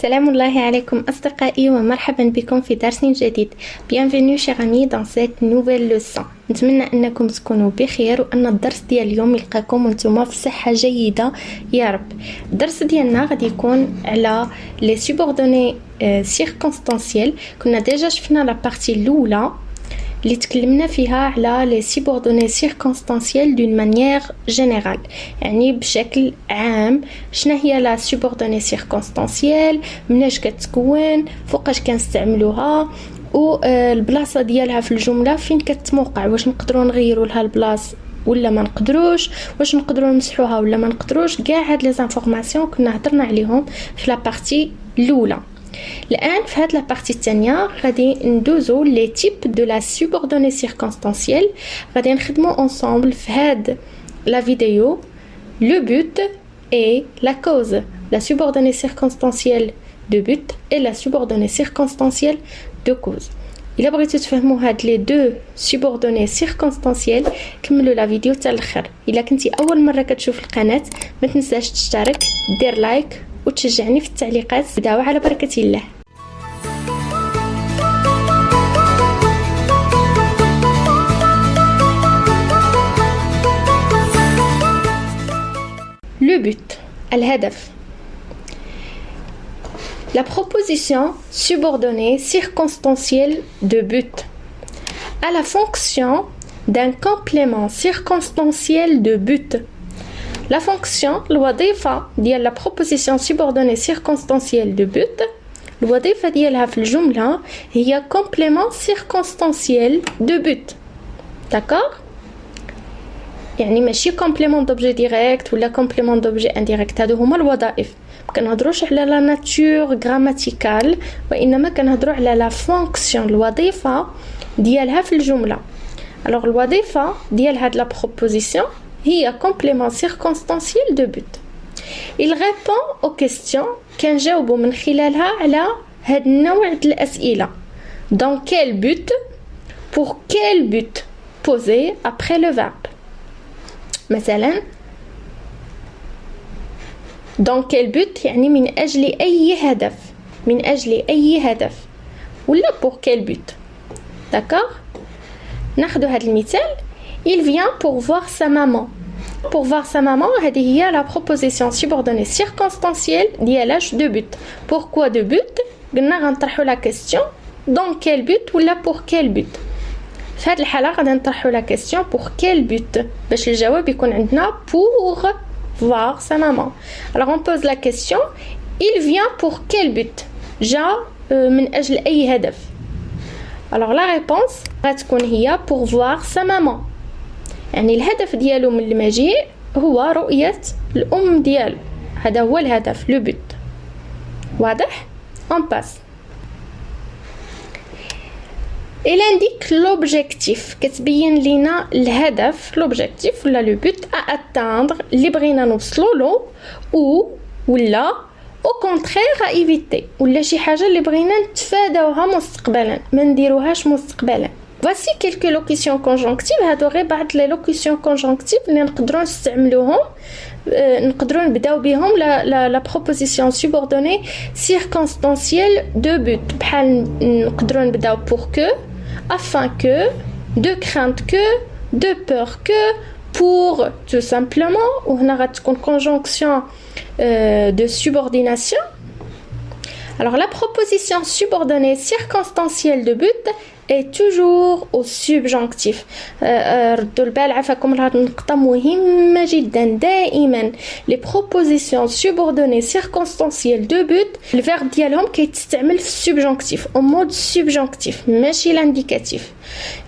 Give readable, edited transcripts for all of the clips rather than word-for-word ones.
Salam alaikum أصدقائي ومرحبا بكم في درس جديد. Bienvenue chers amis dans cette nouvelle leçon. نتمنى أنكم تكونوا بخير وأن الدرس ديال اليوم يلقاكم وانتم في صحة جيدة يا رب. الدرس ديالنا غادي يكون على les subordonnés circonstanciels. كنا ديجا شفنا لا بارتي الأولى اللي تكلمنا فيها على les subordonnés circonstanciels d'une manière générale، يعني بشكل عام شنو هي لا subordonnée circonstancielle، مناش كتكون، فوقاش كنستعملوها، والبلاصه ديالها في الجمله فين كتموقع، واش نقدروا نغيروا لها البلاصه ولا ما نقدروش، واش نقدروا نمسحوها ولا ما نقدروش. كاع هاد لي انفورماسيون كنا هضرنا عليهم في لا بارتي الاولى. الآن في هاد لا بارتي الثانية غادي ندوزو لي تيب دو لا سوبوردوني سيركونستانسييل، غادي نخدمو انصامبل في هاد لا فيديو لو بوت اي لا كوز، لا سوبوردوني سيركونستانسييل دو بوت اي لا سوبوردوني سيركونستانسييل دو كوز. إلا بغيتو تفهموا هاد لي دو سوبوردوني سيركونستانسييل كملوا لا فيديو حتى الاخر. الا كنتي اول مره كتشوف القناه ما تنساش تشترك، دير لايك وتشجعني في التعليقات. بداو على بركة الله. Le but, الهدف. La proposition subordonnée circonstancielle de but à la fonction d'un complément circonstanciel de but. La fonction الوظيفة ديال la proposition subordonnée circonstancielle de but، الوظيفة ديالها في الجملة هي complément circonstanciel de but. d'accord؟ يعني ماشي complément d'objet direct ولا complément d'objet indirect، هادو هما الوظائف. مكنهضروش على la nature grammaticale، وإنما كنهضروا على la fonction الوظيفة ديالها في الجملة. alors الوظيفة ديال هاد la proposition هي complément circonstanciel de but. Il répond aux questions كنجاوبوا من خلالها على هاد النوع د الأسئلة. Dans quel but? Pour quel but? Posé après le verbe. مثلا dans quel but يعني من أجل أي هدف، من أجل أي هدف، ولا pour quel but. d'accord؟ ناخدو هاد المثال. Il vient pour voir sa maman. Pour voir sa maman, هذه هي la proposition subordonnée circonstancielle ديالاش de but. Pourquoi de but؟ قلنا غنطرحوا la question dans quel but ولا pour quel but. في هذه الحالة غادي نطرحوا la question pour quel but باش الجواب يكون عندنا pour voir sa maman. Alors on pose la question, il vient pour quel but؟ جا من أجل أي هدف. Alors la réponse غتكون هي pour voir sa maman. يعني الهدف ديالو من المجيء هو رؤية الأم ديالو، هذا هو الهدف لو بوت. واضح؟ on passe. il indique l'objectif، كتبين لينا الهدف l'objectif ولا لو بوت à atteindre اللي بغينا نوصلوا له، او ولا au contraire à éviter ولا شي حاجة اللي بغينا نتفاداوها مستقبلا، ما نديروهاش مستقبلا. voici quelques locutions conjonctives. هادو غير بعض لي locutions conjonctives اللي نقدروا نستعملوهم، نقدروا نبداو بهم la proposition subordonnée circonstancielle de but. بحال نقدروا نبداو pour que، afin que، de crainte que، de peur que، pour tout simplement. وهنا غتكون conjonction de subordination. alors la proposition subordonnée circonstancielle de but est toujours au subjonctif. ردوا البال عفاكم لهاد النقطة مهمة جدا. دائما les propositions subordonnées circonstancielles de but الفيرب ديالهم كيتستعمل في السبجونكتيف au mode subjonctif ماشي لانديكاتيف.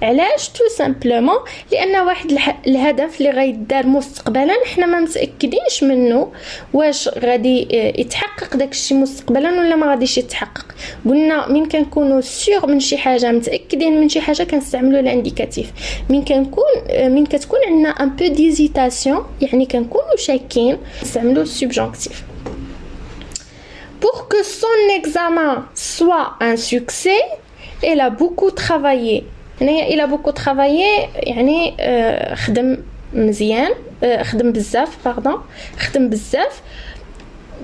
علاش؟ تو سامبلومون لان واحد الهدف اللي غيدار مستقبلا حنا ما متاكدينش منه واش غادي يتحقق داكشي مستقبلا ولا ما غاديش يتحقق. قلنا من كنكونوا سيغ من شي حاجه، متاكدين من شي حاجه، كنستعملوا الانديكاتيف. من كتكون عندنا ان بو ديزيتاسيون يعني كنكونوا شاكين، نستعملوا السبجونكتيف. pour que son examen soit un succès elle a beaucoup travaillé. هنا il a beaucoup travaillé يعني خدم مزيان، خدم بزاف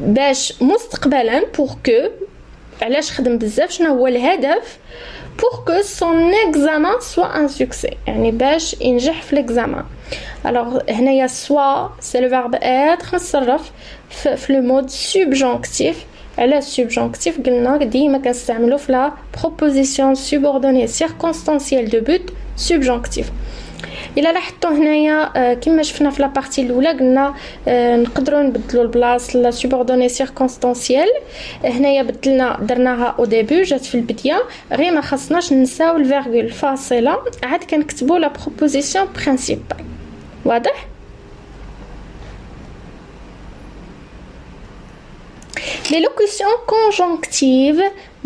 باش مستقبلا pour que علاش خدم بزاف شنو هو الهدف pour que son examen soit un succès يعني باش ينجح في l'examen. alors هنايا soit c'est le verbe être نتصرف في le mode subjonctif. على subjonctif قلنا ديما كنستعملو في la proposition subordonnée circonstancielle de but subjonctif. الا لاحظتوا هنايا كما شفنا في لابارتي الاولى قلنا نقدروا نبدلوا البلاص لا سوبوردوني سيركونستانسيال. هنايا بدلنا درناها او ديبي جات في البدايه غير ما خصناش نساو الفيرغول فاصله عاد كنكتبوا لا بروبوزيسيون برينسيبال. واضح؟ les locutions conjonctives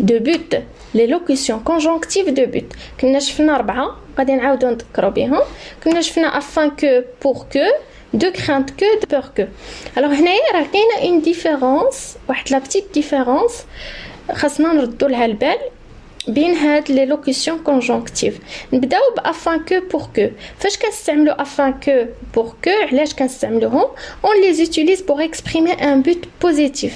de but. les locutions conjonctives de but كنا شفنا 4 غادي نعاودو نذكروا بهم. كنا شفنا afin que pour que de crainte que de peur que. alors هنايا راه كاينه اون ديفيرونس واحد لا بتيت ديفيرونس خاصنا نردوا لها البال بين هاد لي لوكيسيون كونجونكتيف. نبداو ب afin que pour que. فاش كنستعملو afin que pour que علاش كنستعملوهم on les utilise pour exprimer un but positif.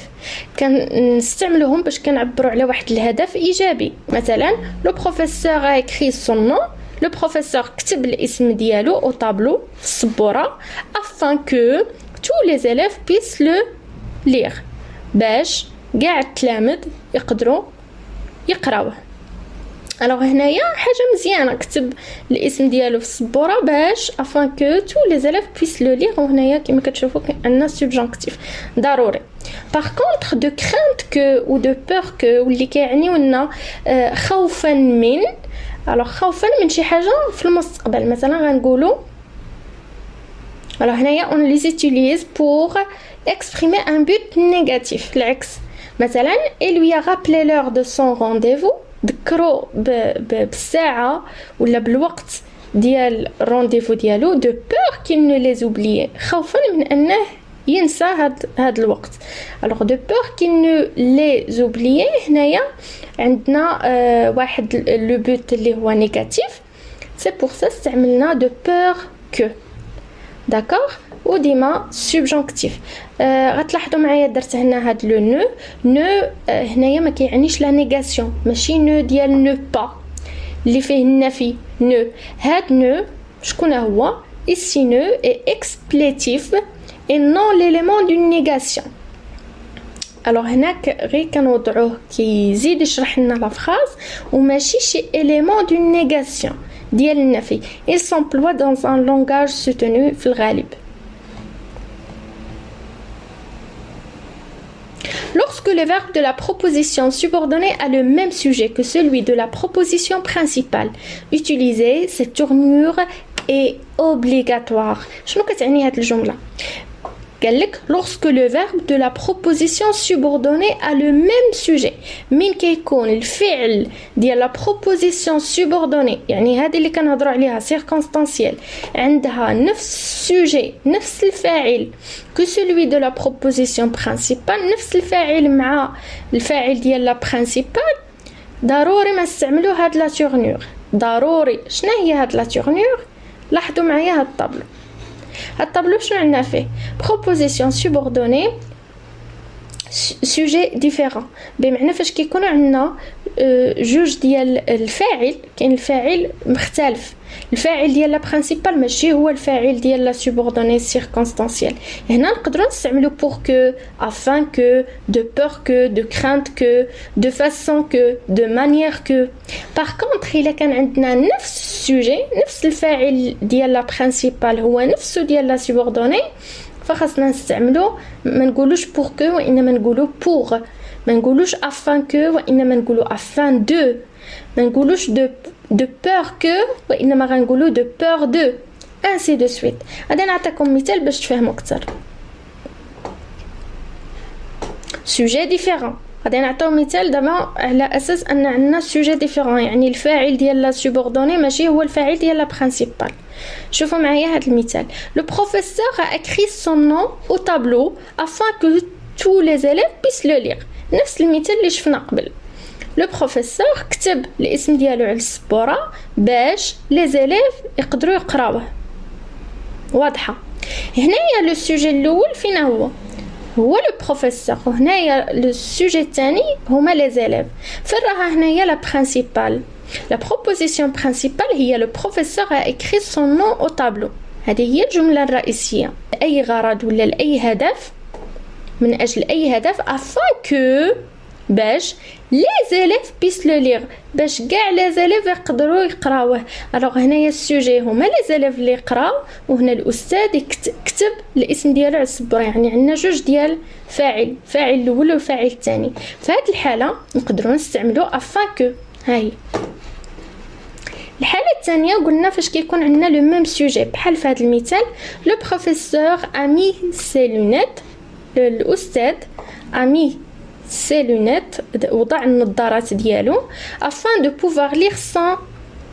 كنستعملوهم باش كنعبروا على واحد الهدف ايجابي. مثلا لو بروفيسور a écrit son nom. لو بروفيسور كتب الاسم ديالو او طابلو في السبوره afin que tous les élèves puissent le lire باش كاع التلاميذ يقدروا يقراوه. alors هنايا حاجه مزيانه كتب الاسم ديالو في السبوره باش afin que tous les élèves puissent le lire. وهنايا كما كتشوفوا عندنا subjonctif ضروري. par contre de crainte que ou de peur que واللي كيعنيو لنا خوفا من. alors خوفا من شي حاجه في المستقبل مثلا غنقولوا alors هنايا on les utilise pour exprimer un but négatif. العكس مثلا il lui a rappelé l'heure de son rendez-vous. ذكروا بالساعه ولا بالوقت ديال الرونديفو ديالو de peur qu'il ne les oublie. خوفا من انه ينسى هاد الوقت. alors de peur qu'il ne les oublie. هنايا عندنا واحد لو بوت اللي هو نيجاتيف c'est pour ça استعملنا de peur que. d'accord وديما subjonctif. غتلاحظوا معايا درت هنا هاد لو نو هنايا ما كيعنيش لا نيغاسيون ماشي نو ديال نو با اللي فيه النفي. نو هاد نو شكون هو ici نو est explétif et non l'élément d'une négation. alors هناك غير كنوضعوه كيزيد يشرح لنا لا فراز وماشي شي élément d'une négation ديال النفي. il s'emploie dans un langage soutenu في الغالب. Lorsque le verbe de la proposition subordonnée a le même sujet que celui de la proposition principale, utiliser cette tournure est obligatoire. شنو كتعني هاد الجملة؟ قالك lorsque le verbe de la proposition subordonnée a le même sujet. من كيكون الفعل ديال la proposition subordonnée يعني هذه اللي كنهضروا عليها circonstancielle عندها نفس sujet نفس الفاعل que celui de la proposition principale نفس الفاعل مع الفاعل ديال la principale ضروري ما نستعملوا هاد لا tournure. ضروري. شنو هي هاد لا tournure؟ لاحظوا معايا هاد الطابلو. الطابلو شنو عندنا فيه proposition subordonnée sujet différent بمعنى فاش كيكونوا عندنا جوج ديال الفاعل كاين الفاعل مختلف. الفاعل ديال لا برينسيبال ماشي هو الفاعل ديال لا سوبوردوني سيركونستانسيال. هنا نقدروا نستعملوا pour que afin que de peur que de crainte que de façon que de manière que. par contre الا كان عندنا نفس السوجي نفس الفاعل ديال لا برينسيبال هو نفسه ديال لا سوبوردوني فخاصنا نستعملوا ما نقولوش pour que وانما نقولوا pour. ما نقولوش afin que وانما نقولوا afin de. ما نقولوش de peur que وانما غنقولوا de peur de ainsi de suite. غادي نعطيكم مثال باش تفهموا اكثر. sujet différent غادي نعطيو مثال دابا على اساس ان عندنا sujet différent يعني الفاعل ديال لا سوبوردوني ماشي هو الفاعل ديال لا برينسيبال. شوفوا معايا هذا المثال. le professeur a écrit son nom au tableau afin que tous les élèves puissent le lire. نفس المثال اللي شفنا قبل. لو بروفيسور كتب الاسم ديالو على السبوره باش لي زيليف يقدروا يقراوه. واضحه. هنايا لو سوجي الاول فين هو هو لو بروفيسور، وهنايا لو سوجي الثاني هما لي زيليف. فين راها هنايا لا برينسيبال؟ لا بروبوزيسيون برينسيبال هي لو بروفيسور ا écrit son nom au tableau. هذه هي الجملة الرئيسية. أي غرض ولا لأي هدف، من أجل أي هدف afin que باش لي زيليف بيس لو ليغ، باش كاع لي زيليف يقدروا يقراوه. الوغ هنايا السوجي هما لي زيليف اللي يقراو، وهنا الاستاذ كتب الاسم ديالو على السبوره. يعني عندنا جوج ديال فاعل، فاعل الاول وفاعل الثاني. في هذه الحاله نقدروا نستعملوا افان كو. هاي الحاله الثانيه قلنا فاش كيكون عندنا لو ميم سوجي، بحال في هذا المثال لو بروفيسور امي سي لونيت، الاستاذ امي سي لونيت وضع النظارات ديالو afin de pouvoir lire son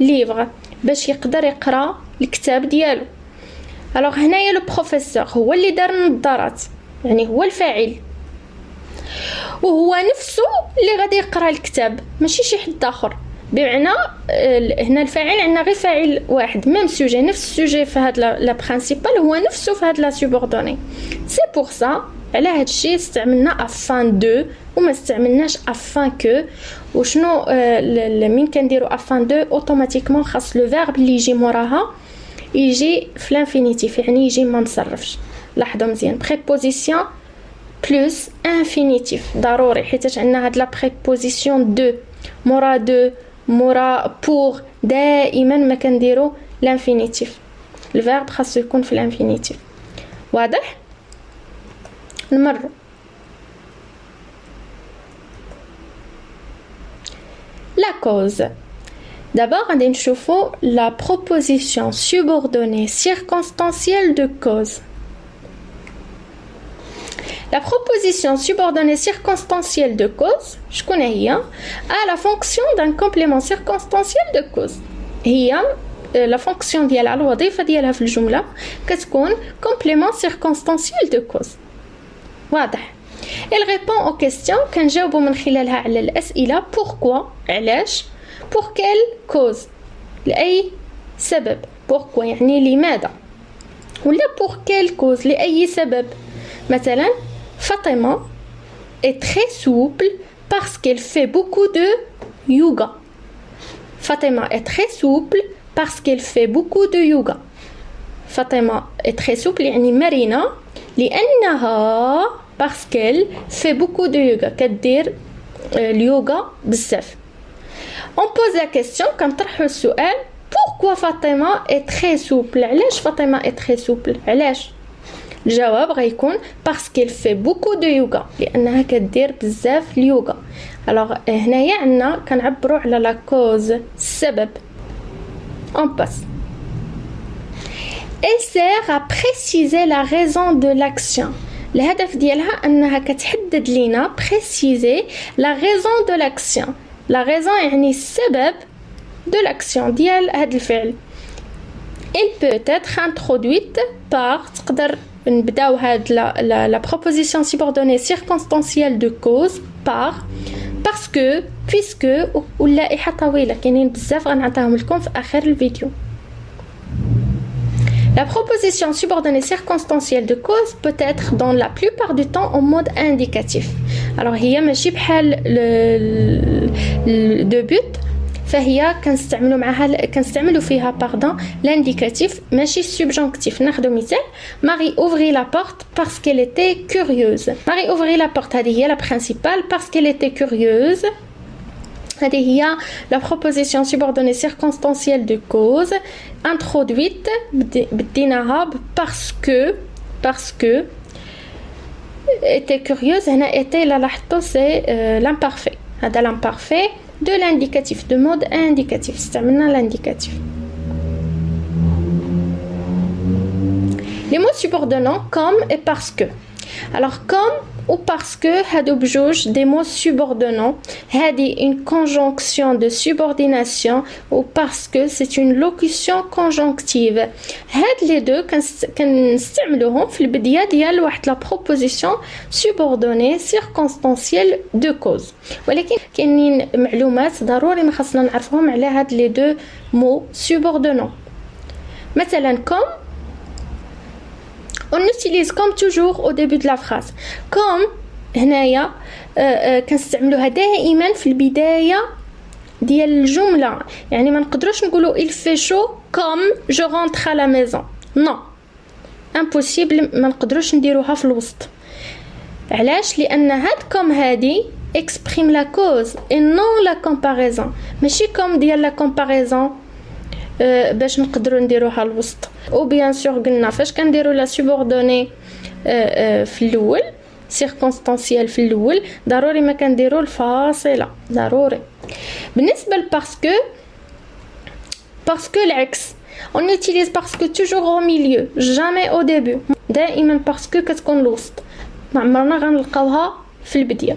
livre، باش يقدر يقرا الكتاب ديالو. الوغ هنايا لو بروفيسور هو اللي دار النظارات، يعني هو الفاعل، وهو نفسه اللي غادي يقرا الكتاب، ماشي شي حد اخر. بمعنى هنا الفاعل عندنا غير فاعل واحد، ميم سوجي، نفس السوجي في هاد لا برينسيبال هو نفسه في هاد لا سوبوردوني. سي بور سا على هاد الشيء استعملنا افان دو وما استعملناش افان كو. وشنو من كنديرو افان دو اوتوماتيكمون خاص لو فيرب اللي يجي موراها يجي في لانفينيتيف، يعني يجي ما مصرفش. لاحظوا مزيان، بريبوزيسيون بلس انفينيتيف ضروري، حيت عندنا هاد لا بريبوزيسيون دو مورا دو مورا بور، دائما ما كنديرو لانفينيتيف. الفيرب خاصو يكون في الانفينيتيف. واضح؟ نمرو la cause. D'abord غادي نشوفو la proposition subordonnée circonstancielle de cause. La proposition subordonnée circonstancielle de cause شكون هي؟ à la fonction d'un complément circonstanciel de cause. هي la fonction ديالها، الوظيفة ديالها في الجملة كتكون complément circonstanciel de cause. واضح؟ Elle répond aux questions كنجاوبوا من خلالها على الأسئلة. pourquoi علاش، pour quelle cause لأي سبب، pourquoi يعني لماذا، ولا pour quelle cause لأي سبب. مثلا فاطمة est très souple parce qu'elle fait beaucoup de yoga. فاطمة est très souple parce qu'elle fait beaucoup de yoga. فاطمة est très souple يعني مرنة لأنها parce qu'elle fait beaucoup de yoga، كدير اليوغا بزاف. on pose la question كنطرحوا السؤال pourquoi فاطمة est très souple، علاش فاطمة est très souple، علاش. الجواب غيكون parce qu'elle fait beaucoup de yoga، لأنها كدير بزاف اليوغا. alors هنايا عندنا كنعبروا على لا كوز، السبب. on passe. elle sert à préciser la raison de l'action. الهدف ديالها انها كتحدد لينا بريسيزي لا ريزون دو لاكسيون. لا ريزون يعني السبب دو لاكسيون ديال هذا الفعل. il peut être introduite par، تقدر نبداو هاد لا proposition subordonnée circonstancielle de cause par، parce que، puisque، ولا لائحة طويلة كاينين بزاف غنعطيهم لكم في اخر الفيديو. La proposition subordonnée circonstancielle de cause peut être dans la plupart du temps en mode indicatif. Alors هي ماشي بحال de but، فهي كنستعملوا فيها l'indicatif ماشي subjonctif. ناخذ مثال Marie ouvrit la porte parce qu'elle était curieuse. Marie ouvrit la porte هذه هي la principale parce qu'elle était curieuse. هذه هي la proposition subordonnée circonstancielle de cause introduite بديناها parce que était curieuse. هنا était لا لاحظتوا c'est l'imparfait، هذا l'imparfait de l'indicatif de mode indicatif، استعملنا l'indicatif. les mots subordonnants comme et parce que. alors comme ou parce que هادو بجوج des mots subordonnants. هادي une conjonction de subordination ou parce que c'est une locution conjonctive. هاد les deux كنستعملوهم في البداية ديال واحد la proposition subordonnée circonstancielle de cause. ولكن كاينين معلومات ضروري ما خاصنا نعرفهم على هاد les deux mots subordonnants. مثلا comme On utilise comme toujours au début de la phrase. Comme هنايا كنستعملوها دائما في البداية ديال الجملة. يعني ما نقدروش نقولوا il fait chaud comme je rentre à la maison. non impossible، ما نقدروش نديروها في الوسط. علاش؟ لأن هاد كوم هادي exprime la cause et non la comparaison. ماشي كوم ديال la comparaison باش نقدروا نديروها الوسط. او بيان سور قلنا فاش كنديروا لا سوبوردوني في الاول سيركونستانسيال في الاول ضروري ما كنديروا الفاصله ضروري. بالنسبه باسكو العكس on utilise parce que toujours au milieu jamais au début. دائما parce que كتكون الوسط، ما عمرنا غنلقاوها في البدايه.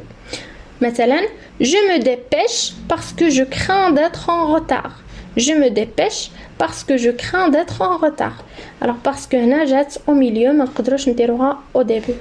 مثلا je me dépêche parce que je crains d'être en retard. Je me dépêche parce que je crains d'être en retard. Alors parce que هنا جات au milieu ما نقدروش نديروها au début.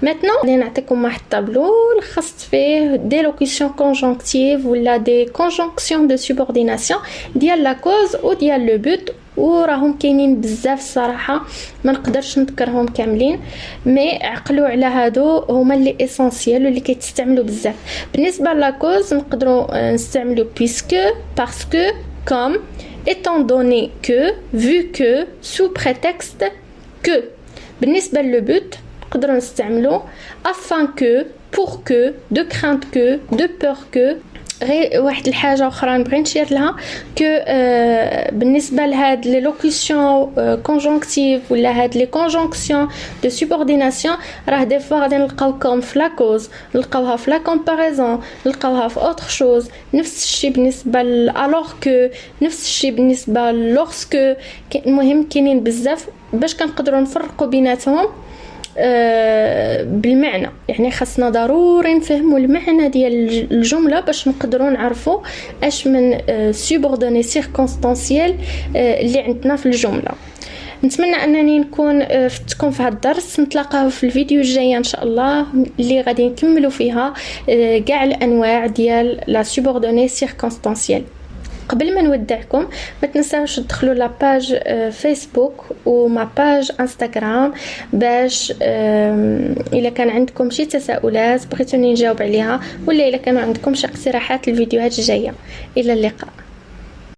Maintenant غادي نعطيكم واحد الطابلو خاص فيه دي لوكيسيون كونجونكتيف ولا دي كونجونكسيون دو سوبورديناسيون ديال لا كوز و ديال لو بوت، وراهم كاينين بزاف الصراحه ما نقدرش نذكرهم كاملين، مي عقلوا على هادو هما اللي اسونسيال واللي كيتستعملوا بزاف. بالنسبه لا كوز نقدروا نستعملوا puisque parce que comme étant donné que vu que sous prétexte que. بالنسبه لو بوت نقدروا نستعملوا afin que pour que de crainte que de peur que. غير واحد الحاجه اخرى نبغي نشير لها كو بالنسبه لهاد لي لوكيسيون كونجونكتيف ولا هاد لي كونجونكسيون دو سوبورديناسيون راه دي فوا غادي نلقاوكم في لا كوز، نلقاوها في لا كومباريزون، نلقاوها في اوتر شوز. نفس الشيء بالنسبه الوغ كو، نفس الشيء بالنسبه لورسكو. المهم كاينين بزاف باش كنقدروا نفرقوا بيناتهم بالمعنى. يعني خاصنا ضروري نفهموا المعنى ديال الجمله باش نقدروا نعرفوا اش من سوبوردوني سيركونستانسيال اللي عندنا في الجمله. نتمنى انني نكون فتكم في هذا الدرس. نتلاقاو في الفيديو الجاي ان شاء الله اللي غادي نكملوا فيها كاع الانواع ديال لا سوبوردوني سيركونستانسيال. قبل ما نودعكم ما تنساوش تدخلوا لا باج فيسبوك وما باج انستغرام باش الا كان عندكم شي تساؤلات بغيتوني نجاوب عليها، ولا الا كانوا عندكم شي اقتراحات للفيديوهات الجايه. الى اللقاء.